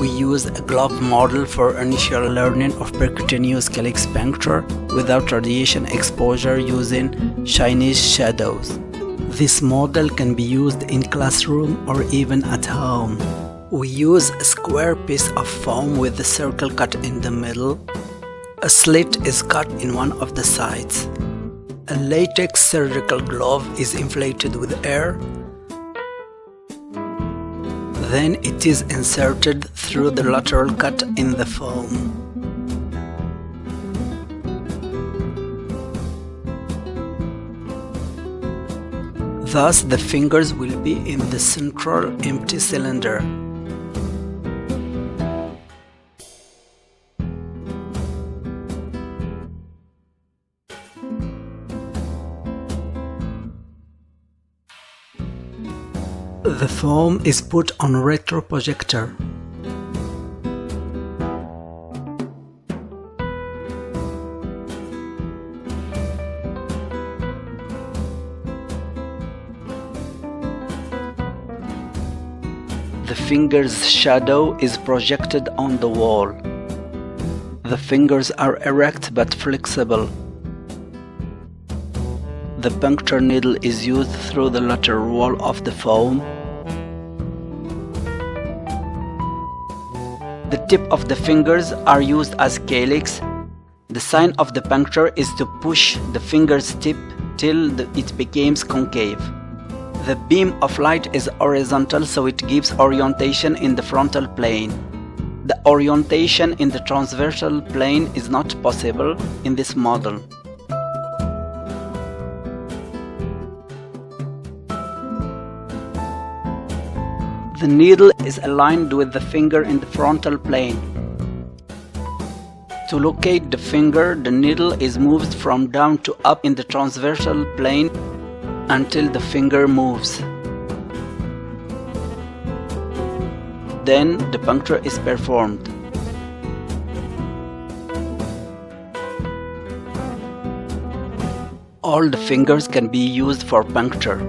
We use a glove model for initial learning of percutaneous calyx puncture without radiation exposure using Chinese shadows. This model can be used in classroom or even at home. We use a square piece of foam with a circle cut in the middle. A slit is cut in one of the sides. A latex surgical glove is inflated with air. Then it is inserted through the lateral cut in the foam. Thus, the fingers will be in the central empty cylinder. The foam is put on a retro-projector. The finger's shadow is projected on the wall. The fingers are erect but flexible. The puncture needle is used through the lateral wall of the foam. The tip of the fingers are used as calyx. The sign of the puncture is to push the finger's tip till it becomes concave. The beam of light is horizontal, so it gives orientation in the frontal plane. The orientation in the transversal plane is not possible in this model. The needle is aligned with the finger in the frontal plane. To locate the finger, the needle is moved from down to up in the transversal plane until the finger moves. Then the puncture is performed. All the fingers can be used for puncture.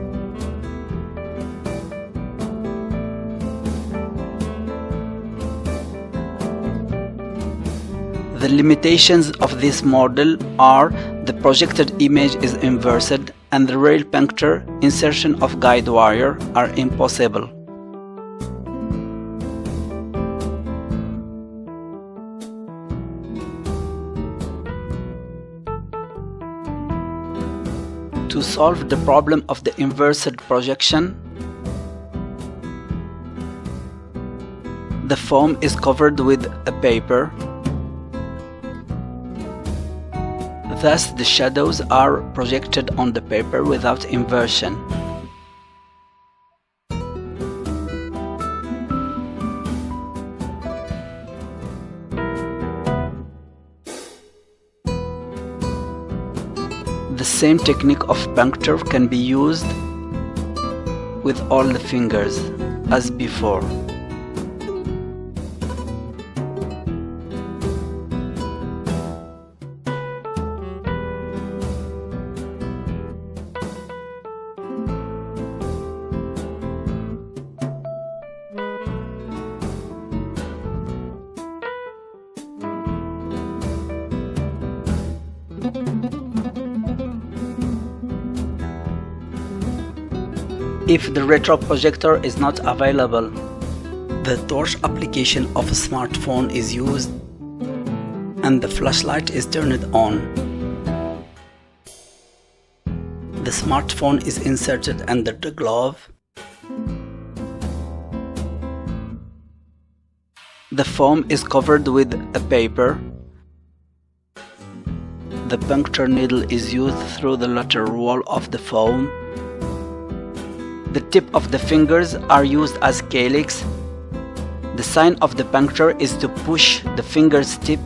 The limitations of this model are the projected image is inverted and the rail puncture insertion of guide wire are impossible. To solve the problem of the inverted projection, the foam is covered with a paper. Thus, the shadows are projected on the paper without inversion. The same technique of puncture can be used with all the fingers as before. If the retro-projector is not available, the torch application of a smartphone is used and the flashlight is turned on. The smartphone is inserted under the glove. The foam is covered with a paper. The puncture needle is used through the lateral wall of the foam. The tip of the fingers are used as calyx. The sign of the puncture is to push the finger's tip.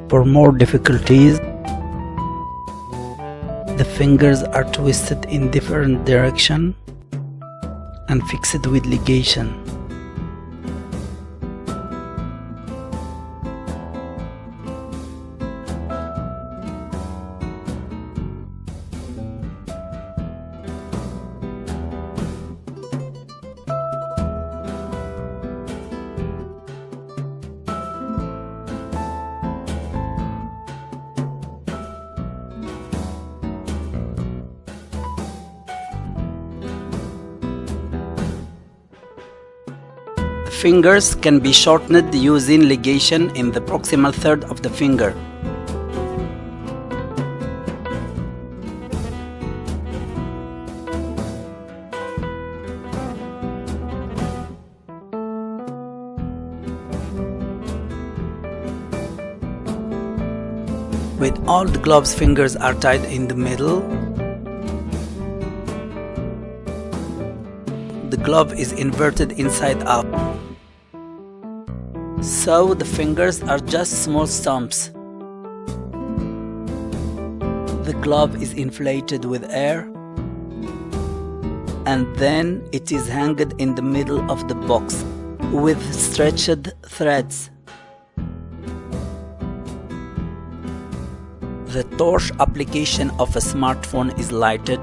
For more difficulties, the fingers are twisted in different directions and fixed with ligation. Fingers can be shortened using ligation in the proximal third of the finger. With all the glove's fingers are tied in the middle, the glove is inverted inside out. So the fingers are just small stumps. The glove is inflated with air, and then it is hanged in the middle of the box with stretched threads. The torch application of a smartphone is lighted.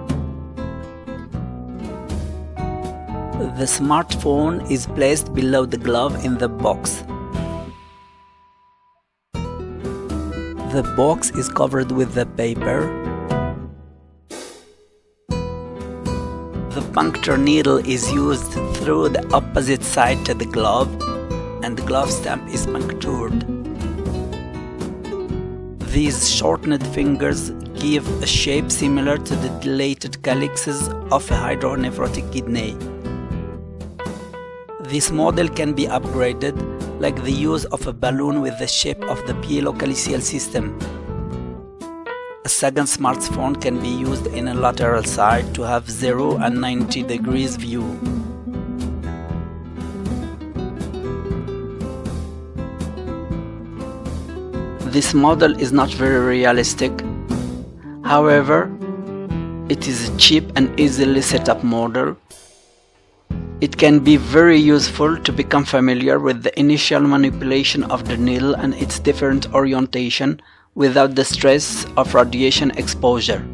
The smartphone is placed below the glove in the box. The box is covered with the paper. The puncture needle is used through the opposite side to the glove, and the glove stamp is punctured. These shortened fingers give a shape similar to the dilated calyxes of a hydronephrotic kidney. This model can be upgraded, like the use of a balloon with the shape of the pielocalicial system. A second smartphone can be used in a lateral side to have 0 and 90 degrees view. This model is not very realistic. However, it is a cheap and easily set up model. It can be very useful to become familiar with the initial manipulation of the needle and its different orientation without the stress of radiation exposure.